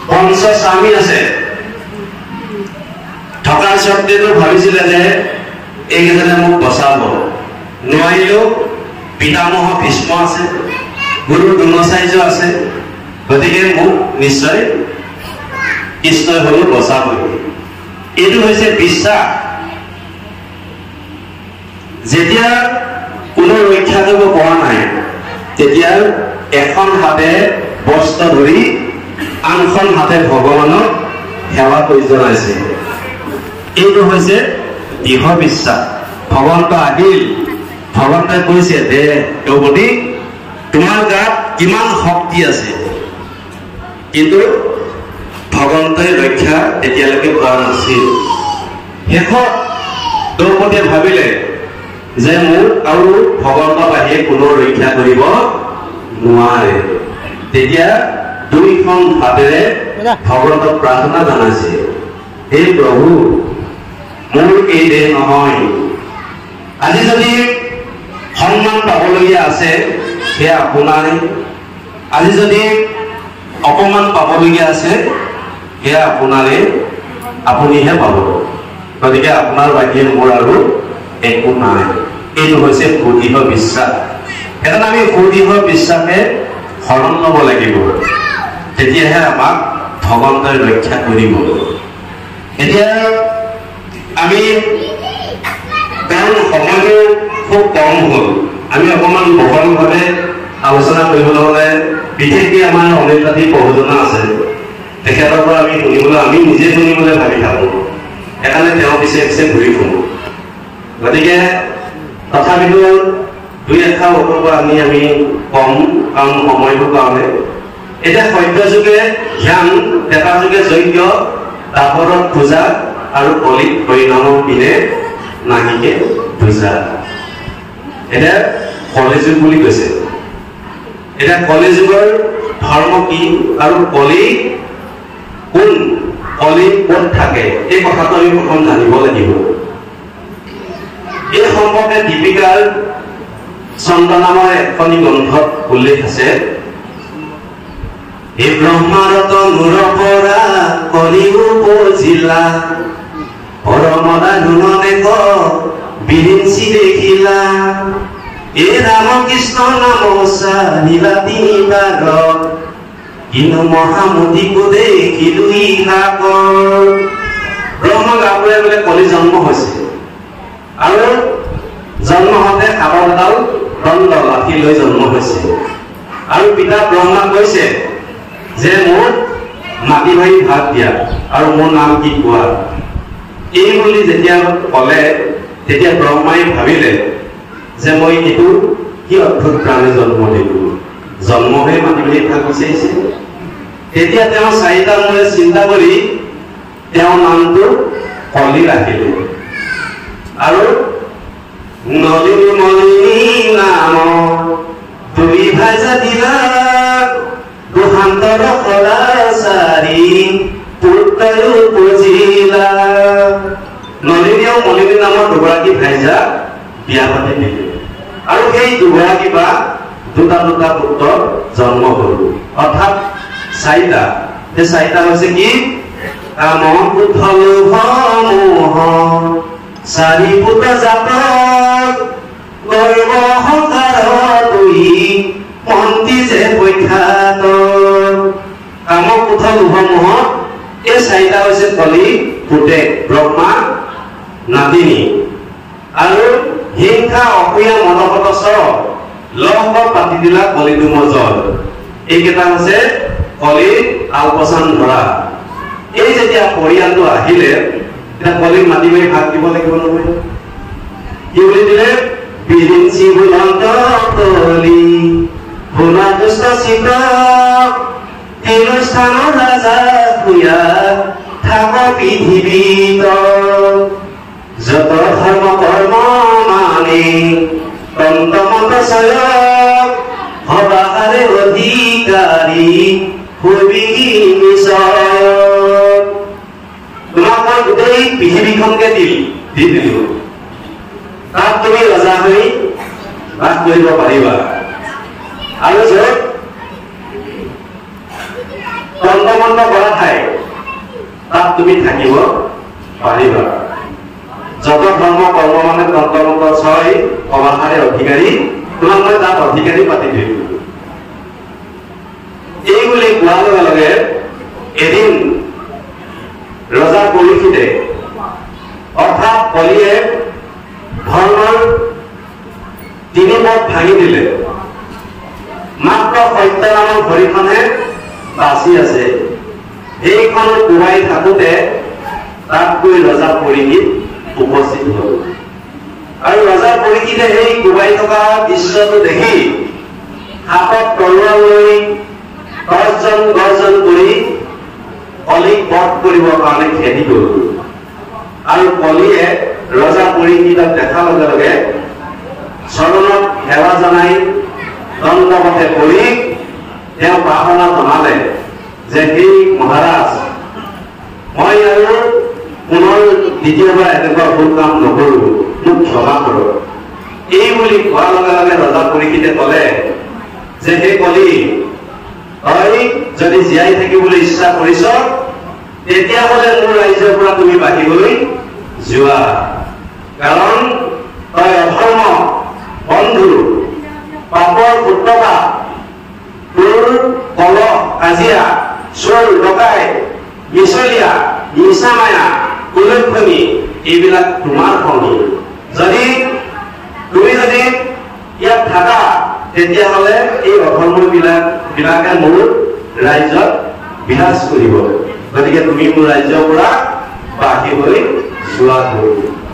পঞ্চস্বামী আছে থকাৰ স্বত্বেতো ভাবিছিলে যে এইকেইজনে মোক বচাব নোৱাৰিলেও পিতামহ ভীষ্ম আছে গুৰু দ্ৰোণাচাৰ্য আছে গতিকে মোক নিশ্চয় কৃষ্ণই হলেও বচাবই এইটো হৈছে বিশ্বাস যেতিয়া কোনো ৰক্ষা কৰিব পৰা নাই তেতিয়া এখন হাতে বস্ত্ৰ ধৰি আনখন হাতে ভগৱানক সেৱা কৰি জনাইছে এইটো হৈছে দৃঢ় বিশ্বাস ভগৱন্ত আহিল ভগৱন্তই কৈছে দে দ্ৰৌপদী তোমাৰ গাত কিমান শক্তি আছে কিন্তু ভগৱন্তই ৰক্ষা তেতিয়ালৈকে পোৱা নাছিল শেষত দ্ৰৌপদীয়ে ভাবিলে যে মোক আৰু ভগৱন্ত বাহিৰে কোনো ৰক্ষা কৰিব নোৱাৰে তেতিয়া দুইখন হাতেৰে ভগৱন্তক প্ৰাৰ্থনা জনাইছে হে প্ৰভু মোৰ এই দেহ নহয় আজি যদি সন্মান পাবলগীয়া আছে সেয়া আপোনাৰে আজি যদি অপমান পাবলগীয়া আছে সেয়া আপোনাৰে আপুনিহে পাব গতিকে আপোনাৰ বাহিৰে মোৰ আৰু একো নাই এইটো হৈছে সুদৃঢ় বিশ্বাস এটা আমি সুদৃঢ় বিশ্বাসে শৰণ ল'ব লাগিব তেতিয়াহে আমাক ভগৱন্তই ৰক্ষা কৰিব এতিয়া আমি কাৰণ সময়টো খুব কম হ'ল আমি অকণমান বহলভাৱে আলোচনা কৰিবলৈ হ'লে বিশেষকৈ আমাৰ অনিল তাঁতী প্ৰভুজনা আছে তেখেতৰ পৰা আমি শুনিবলৈ আমি নিজে শুনিবলৈ ভাবি থাকোঁ সেইকাৰণে তেওঁ পিছে পিছে ঘূৰি ফুৰোঁ গতিকে তথাপিতো দুই এষাৰ ওপৰৰ পৰা আমি কম কাৰণ সময়টোৰ কাৰণে এতিয়া সত্য যুগে ধ্যান এটা যুগে যজ্ঞ তাপৰত পূজা আৰু কলিত পৰিণামৰ পিনে নাহিকে পূজা এতিয়া কলিযুগ বুলি কৈছে এতিয়া কলিযুগৰ ধৰ্ম কি আৰু কলি কোন কলি ক'ত থাকে এই কথাটো আমি প্ৰথম জানিব লাগিব এই সম্পৰ্কে দীপিকাৰ চন্দ্ৰ নামৰ এখনি গ্ৰন্থত উল্লেখ আছে এই ব্ৰহ্মাৰত নূৰ পৰা কলি উপজিলা পৰমদা ধুননে ক বিৰিঞ্চি দেখিলা এই ৰামকৃষ্ণ নাম চাহিলা তিনিবাৰ কিন্তু মহামতিকো দেখিলো ইহাকৰ ব্ৰহ্ম গাভৰুৱে বোলে কলি জন্ম হৈছে আৰু জন্ম হওঁতে সাপৰ এডাল দণ্ড লাঠি লৈ জন্ম হৈছে আৰু পিতা ব্ৰহ্মা কৈছে যে মোৰ মাটি ভাঙি ভাত দিয়া আৰু মোৰ নাম কি কোৱা এই বুলি যেতিয়া ক'লে তেতিয়া ব্ৰহ্মাই ভাবিলে যে মই এইটো কি অদ্ভুত প্ৰাণী জন্ম দিলো জন্মহে মাটি ভাঙি ভাত বিচাৰিছে তেতিয়া তেওঁ চাৰিটা মূৰে চিন্তা কৰি তেওঁৰ নামটো কলি ৰাখিলে আৰু নলিনী মলিনী নাম তুমি ভাজা দিলা দুহান্তৰ কলা চাৰি পুত্ৰও পুজিলা নলিনী আৰু মলিনী নামৰ দুগৰাকী ভাইজা বিয়া পাতি দিলে আৰু সেই দুগৰাকী বা দুটা দুটা পুত্ৰ জন্ম হ'ল অৰ্থাৎ চাৰিটা সেই চাৰিটা হৈছে কি কাম ক্ৰোধ লোভ মোহ চাৰি পুত্ৰ জাতক গৰ্ব অহংকাৰ দুই মন্ত্ৰী যে বৈখ্যাত কাম ক্ৰোধ লোভ মোহ এই চাৰিটা হৈছে কলি পুতেক ব্ৰহ্মা নাতিনী আৰু হিংসা অসূয়া মদপতস্বৰ লহ পাতি দিলা কলিটো মজল এইকেইটা হৈছে কলিৰ আলপচান ধৰা এই যেতিয়া পৰিয়ালটো আহিলে এতিয়া কলিক মাতি মাৰি ভাত দিব লাগিব নহয় কি বুলি দিলে বিৰিঞ্চি বুলন্ত কলি ভুনা দুষ্ট চিত তিন স্থানৰ ৰাজা খুয়া থাক পৃথিৱীত যত ধৰ্ম কৰ্ম মানে তন্তমত সয়ক হবাহাৰে অধিকাৰী হবি নিশ্চয় তোমাক মই গোটেই পৃথিৱীখনকে দি দিলো তাত তুমি ৰজা হৈ বাস কৰিব পাৰিবা আৰু যত দণ্ডমণ্ড কৰা ঠাই তাত তুমি থাকিব পাৰিবা। যত ধৰ্ম কৰ্ম মানে দণ্ডমণ্ড ছয় সমাহাৰে অধিকাৰী, তোমাক মই তাত অধিকাৰী পাতি দিলো। এই বুলি কোৱাৰ লগে লগে এদিন ৰজা পৰীক্ষিতে অৰ্থাৎ কলিয়ে ধৰ্মৰ তিনি পথ ভাঙি দিলে। মাত্ৰ সত্য নামৰ ভৰিখনে বাচি আছে। সেইখন কোবাই থাকোতে তাত গৈ ৰজা পৰীক্ষিত উপস্থিত হল। আৰু ৰজা পৰীক্ষিতে সেই কোবাই থকা দৃশ্যটো দেখি হাতত তৰোৱাল লৈ গৰ্জন কৰি কলিক বধ কৰিবৰ কাৰণে খেদি গল। আৰু কলিয়ে ৰজা পৰীক্ষিতক দেখাৰ লগে লগে চৰণত সেৱা জনাই দণ্ডৱতে পৰি তেওঁ প্ৰাৰ্থনা জনালে যে সেই মহাৰাজ, মই আৰু পুনৰ দ্বিতীয়বাৰ এনেকুৱা ভুল কাম নকৰো, মোক ক্ষমা কৰক। এই বুলি কোৱাৰ লগে লগে ৰজা পৰীক্ষিতে কলে যে সেই কলি, তই যদি জীয়াই থাকিবলৈ ইচ্ছা কৰিছ তেতিয়াহ'লে মোৰ ৰাজ্যৰ পৰা তুমি বাহিৰলৈ যোৱা। কাৰণ তই অধৰ্ম, বন্ধু, পাপৰ পুত্ৰতা, তোৰ কলহ কাজিয়া, চোৰ ডকাইত, মিছলীয়া, নিচা মায়া, কুলক্ষণী এইবিলাক তোমাৰ কৰ্ম। যদি তুমি ইয়াত থাকা তেতিয়াহ'লে এই অধৰ্ম বিলাকে মোৰ ৰাজ্যত বিৰাজ কৰিব। গতিকে তুমি মোৰ ৰাজ্যৰ পৰা বাহিৰ হৈ যোৱা কৰিব।